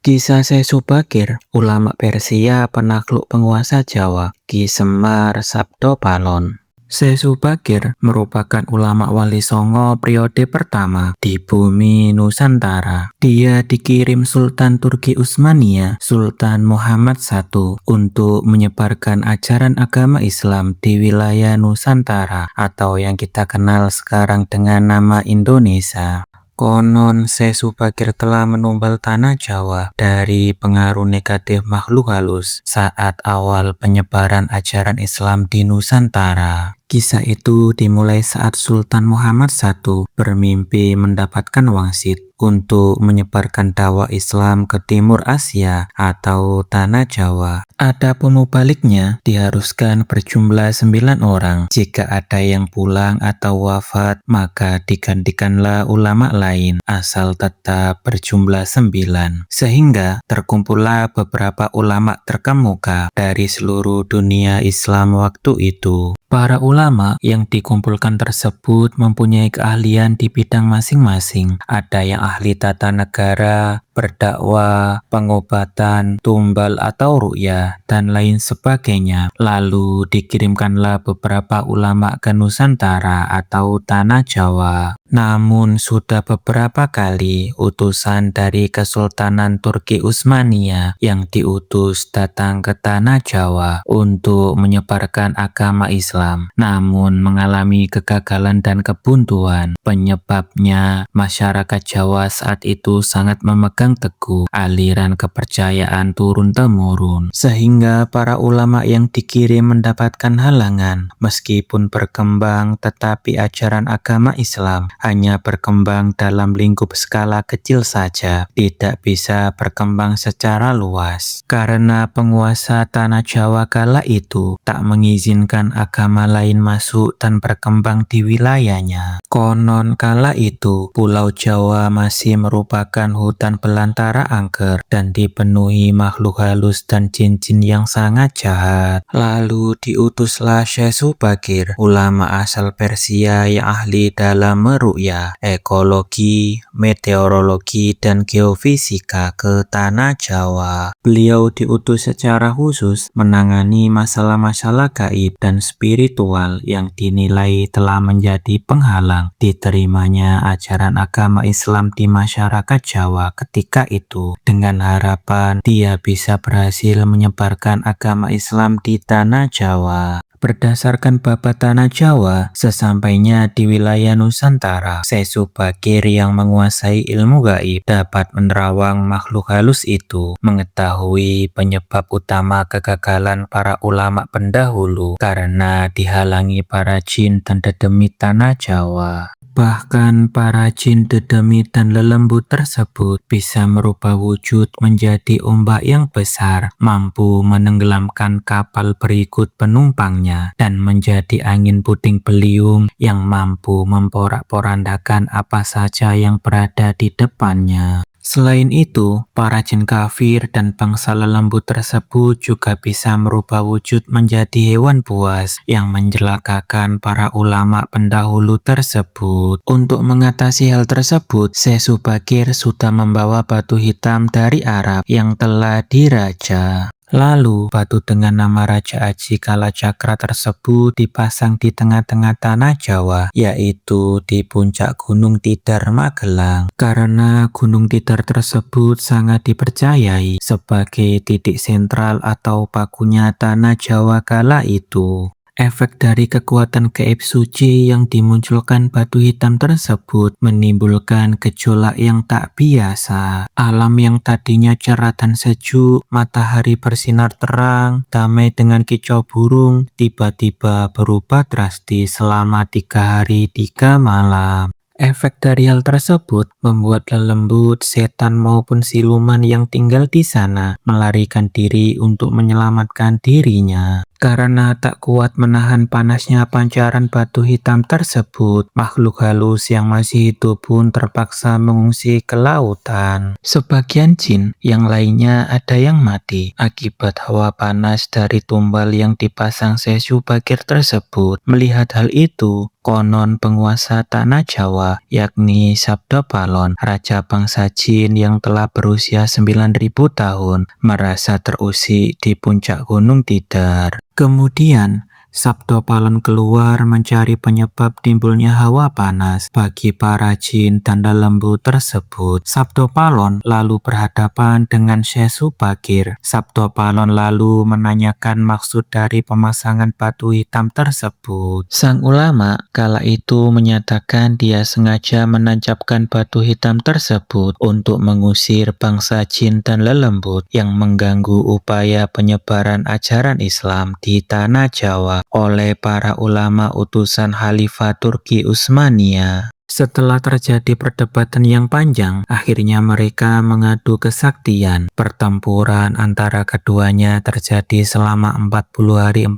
Kisah Sesubagir, ulama Persia penakluk penguasa Jawa, Ki Semar Sabdopalon. Sesubagir merupakan ulama Wali Songo periode pertama di bumi Nusantara. Dia dikirim Sultan Turki Utsmania, Sultan Muhammad I, untuk menyebarkan ajaran agama Islam di wilayah Nusantara atau yang kita kenal sekarang dengan nama Indonesia. Konon Sesubagir telah menumbal tanah Jawa dari pengaruh negatif makhluk halus saat awal penyebaran ajaran Islam di Nusantara. Kisah itu dimulai saat Sultan Muhammad I bermimpi mendapatkan wangsit untuk menyebarkan dakwah Islam ke Timur Asia atau Tanah Jawa. Adapun mubaliknya diharuskan berjumlah 9 orang. Jika ada yang pulang atau wafat, maka digantikanlah ulama lain asal tetap berjumlah 9. Sehingga terkumpullah beberapa ulama terkemuka dari seluruh dunia Islam waktu itu. Para ulama yang dikumpulkan tersebut mempunyai keahlian di bidang masing-masing. Ada yang ahli tata negara, berdakwah, pengobatan, tumbal atau ruqyah, dan lain sebagainya. Lalu dikirimkanlah beberapa ulama ke Nusantara atau Tanah Jawa. Namun sudah beberapa kali utusan dari Kesultanan Turki Utsmania yang diutus datang ke Tanah Jawa untuk menyebarkan agama Islam, namun mengalami kegagalan dan kebuntuan. Penyebabnya, masyarakat Jawa saat itu sangat memegang teguh aliran kepercayaan turun-temurun, sehingga para ulama yang dikirim mendapatkan halangan. Meskipun berkembang, tetapi ajaran agama Islam hanya berkembang dalam lingkup skala kecil saja, tidak bisa berkembang secara luas. Karena penguasa Tanah Jawa kala itu tak mengizinkan agama lain masuk dan berkembang di wilayahnya. Konon kala itu, Pulau Jawa masih merupakan hutan belantara angker dan dipenuhi makhluk halus dan jin-jin yang sangat jahat. Lalu diutuslah Sesubagir, ulama asal Persia yang ahli dalam meruqyah, ekologi, meteorologi, dan geofisika ke Tanah Jawa. Beliau diutus secara khusus menangani masalah-masalah gaib dan spiritual yang dinilai telah menjadi penghalang diterimanya ajaran agama Islam di masyarakat Jawa ketika itu, dengan harapan dia bisa berhasil menyebarkan agama Islam di Tanah Jawa. Berdasarkan babat Tanah Jawa, sesampainya di wilayah Nusantara, Sesubagir yang menguasai ilmu gaib dapat menerawang makhluk halus itu, mengetahui penyebab utama kegagalan para ulama pendahulu karena dihalangi para jin dan dedemit Tanah Jawa. Bahkan para jin, dedemit, dan lelembut tersebut bisa merubah wujud menjadi ombak yang besar, mampu menenggelamkan kapal berikut penumpangnya, dan menjadi angin puting beliung yang mampu memporak-porandakan apa saja yang berada di depannya. Selain itu, para jin kafir dan bangsa lelembut tersebut juga bisa merubah wujud menjadi hewan buas yang menjelakakan para ulama pendahulu tersebut. Untuk mengatasi hal tersebut, Sesubagir sudah membawa batu hitam dari Arab yang telah diraja. Lalu, batu dengan nama Raja Aji Kalacakra tersebut dipasang di tengah-tengah Tanah Jawa, yaitu di puncak Gunung Tidar, Magelang. Karena Gunung Tidar tersebut sangat dipercayai sebagai titik sentral atau pakunya Tanah Jawa kala itu. Efek dari kekuatan gaib suci yang dimunculkan batu hitam tersebut menimbulkan gejolak yang tak biasa. Alam yang tadinya cerah dan sejuk, matahari bersinar terang, damai dengan kicau burung, tiba-tiba berubah drastis selama 3 hari 3 malam. Efek dari hal tersebut membuat lelembut, setan maupun siluman yang tinggal di sana melarikan diri untuk menyelamatkan dirinya. Karena tak kuat menahan panasnya pancaran batu hitam tersebut, makhluk halus yang masih hidup pun terpaksa mengungsi ke lautan. Sebagian jin yang lainnya ada yang mati akibat hawa panas dari tumbal yang dipasang Sesu Bakir tersebut. Melihat hal itu, konon penguasa tanah Jawa, yakni Sabdo Palon, raja bangsa jin yang telah berusia 9.000 tahun, merasa terusik di puncak Gunung Tidar. Kemudian, Sabdo Palon keluar mencari penyebab timbulnya hawa panas bagi para jin dan lembut tersebut. Sabdo Palon lalu berhadapan dengan Sesu Bakir. Sabdo Palon lalu menanyakan maksud dari pemasangan batu hitam tersebut. Sang ulama kala itu menyatakan dia sengaja menancapkan batu hitam tersebut untuk mengusir bangsa jin dan lelembut yang mengganggu upaya penyebaran ajaran Islam di tanah Jawa oleh para ulama utusan Khalifah Turki Utsmaniyah. Setelah terjadi perdebatan yang panjang, akhirnya mereka mengadu kesaktian. Pertempuran antara keduanya terjadi selama 40 hari 40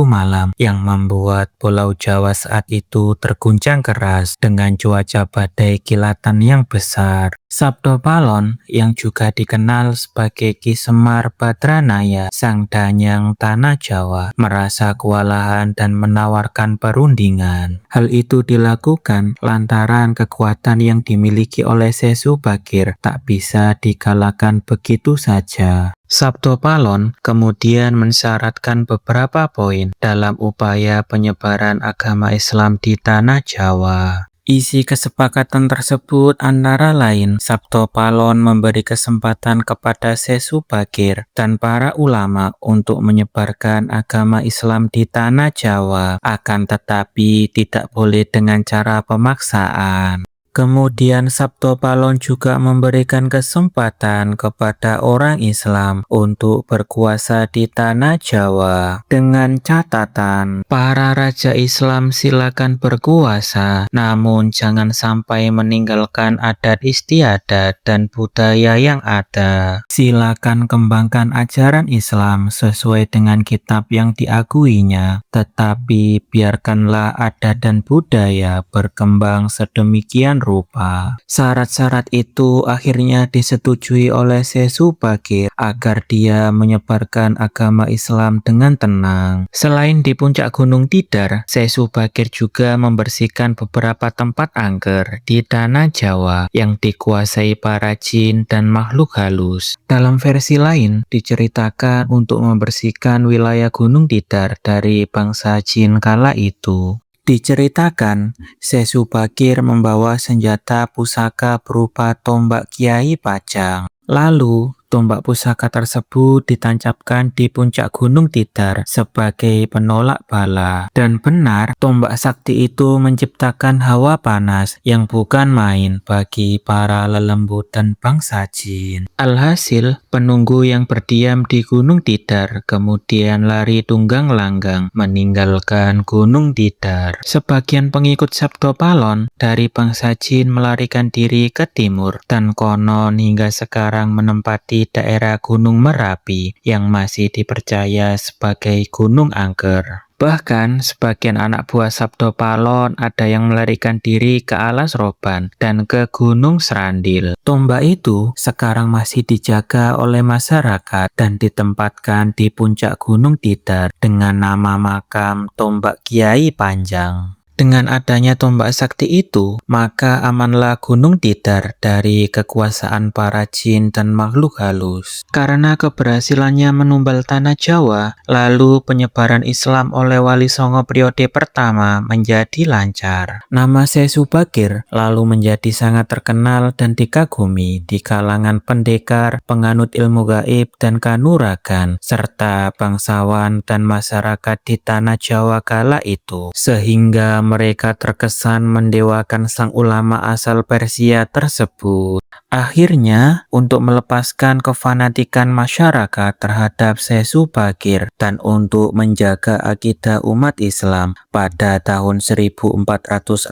malam yang membuat Pulau Jawa saat itu terguncang keras dengan cuaca badai kilatan yang besar. Sabdo Palon yang juga dikenal sebagai Ki Semar Badranaya, sang danyang tanah Jawa, merasa kewalahan dan menawarkan perundingan. Hal itu dilakukan lantaran kekuatan yang dimiliki oleh Sesu Bakir tak bisa dikalahkan begitu saja. Sabdo Palon kemudian mensyaratkan beberapa poin dalam upaya penyebaran agama Islam di tanah Jawa. Isi kesepakatan tersebut antara lain Sabdo Palon memberi kesempatan kepada Sesu Bakir dan para ulama untuk menyebarkan agama Islam di tanah Jawa, akan tetapi tidak boleh dengan cara pemaksaan. Kemudian Sabdo Palon juga memberikan kesempatan kepada orang Islam untuk berkuasa di tanah Jawa dengan catatan para raja Islam silakan berkuasa, namun jangan sampai meninggalkan adat istiadat dan budaya yang ada. Silakan kembangkan ajaran Islam sesuai dengan kitab yang diakuinya, tetapi biarkanlah adat dan budaya berkembang sedemikian rupa. Syarat-syarat itu akhirnya disetujui oleh Sesu Bakir agar dia menyebarkan agama Islam dengan tenang. Selain di puncak Gunung Tidar, Sesu Bakir juga membersihkan beberapa tempat angker di tanah Jawa yang dikuasai para jin dan makhluk halus. Dalam versi lain diceritakan untuk membersihkan wilayah Gunung Tidar dari bangsa jin kala itu. Diceritakan, Sesu Bakir membawa senjata pusaka berupa tombak Kiai Pajang. Lalu, tombak pusaka tersebut ditancapkan di puncak Gunung Tidar sebagai penolak bala. Dan benar, tombak sakti itu menciptakan hawa panas yang bukan main bagi para lelembut dan bangsa jin. Alhasil, penunggu yang berdiam di Gunung Tidar kemudian lari tunggang langgang meninggalkan Gunung Tidar. Sebagian pengikut Sabdo Palon dari bangsa jin melarikan diri ke timur dan konon hingga sekarang menempati daerah Gunung Merapi yang masih dipercaya sebagai Gunung Angker. Bahkan sebagian anak buah Sabdo Palon ada yang melarikan diri ke Alas Roban dan ke Gunung Serandil. Tombak itu sekarang masih dijaga oleh masyarakat dan ditempatkan di puncak Gunung Tidar dengan nama makam Tombak Kiai Panjang. Dengan adanya tombak sakti itu, maka amanlah Gunung Tidar dari kekuasaan para jin dan makhluk halus. Karena keberhasilannya menumbal tanah Jawa, lalu penyebaran Islam oleh Wali Songo periode pertama menjadi lancar. Nama Sesu Bakir lalu menjadi sangat terkenal dan dikagumi di kalangan pendekar, penganut ilmu gaib dan kanuragan, serta bangsawan dan masyarakat di tanah Jawa kala itu, sehingga mereka terkesan mendewakan sang ulama asal Persia tersebut. Akhirnya, untuk melepaskan kefanatikan masyarakat terhadap Sesubagir dan untuk menjaga akidah umat Islam, pada tahun 1462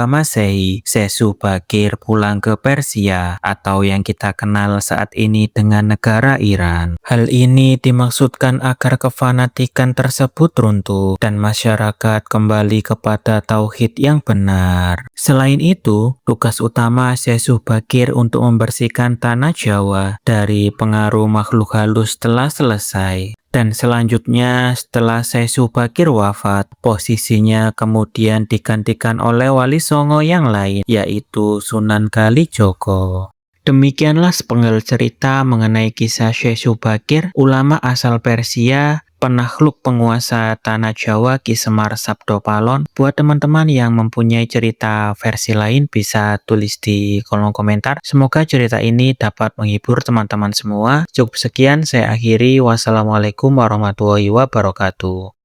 Masehi, Sesubagir pulang ke Persia atau yang kita kenal saat ini dengan negara Iran. Hal ini dimaksudkan agar kefanatikan tersebut runtuh dan masyarakat kembali kepada tauhid yang benar. Selain itu, tugas utama Sesubagir untuk membersihkan tanah Jawa dari pengaruh makhluk halus telah selesai. Dan selanjutnya setelah Sesubagir wafat, posisinya kemudian digantikan oleh Wali Songo yang lain, yaitu Sunan Kalijogo. Demikianlah sepenggal cerita mengenai kisah Sesubagir, ulama asal Persia, penakluk penguasa tanah Jawa Ki Semar Sabdopalon. Buat teman-teman yang mempunyai cerita versi lain bisa tulis di kolom komentar. Semoga cerita ini dapat menghibur teman-teman semua. Cukup sekian saya akhiri. Wassalamualaikum warahmatullahi wabarakatuh.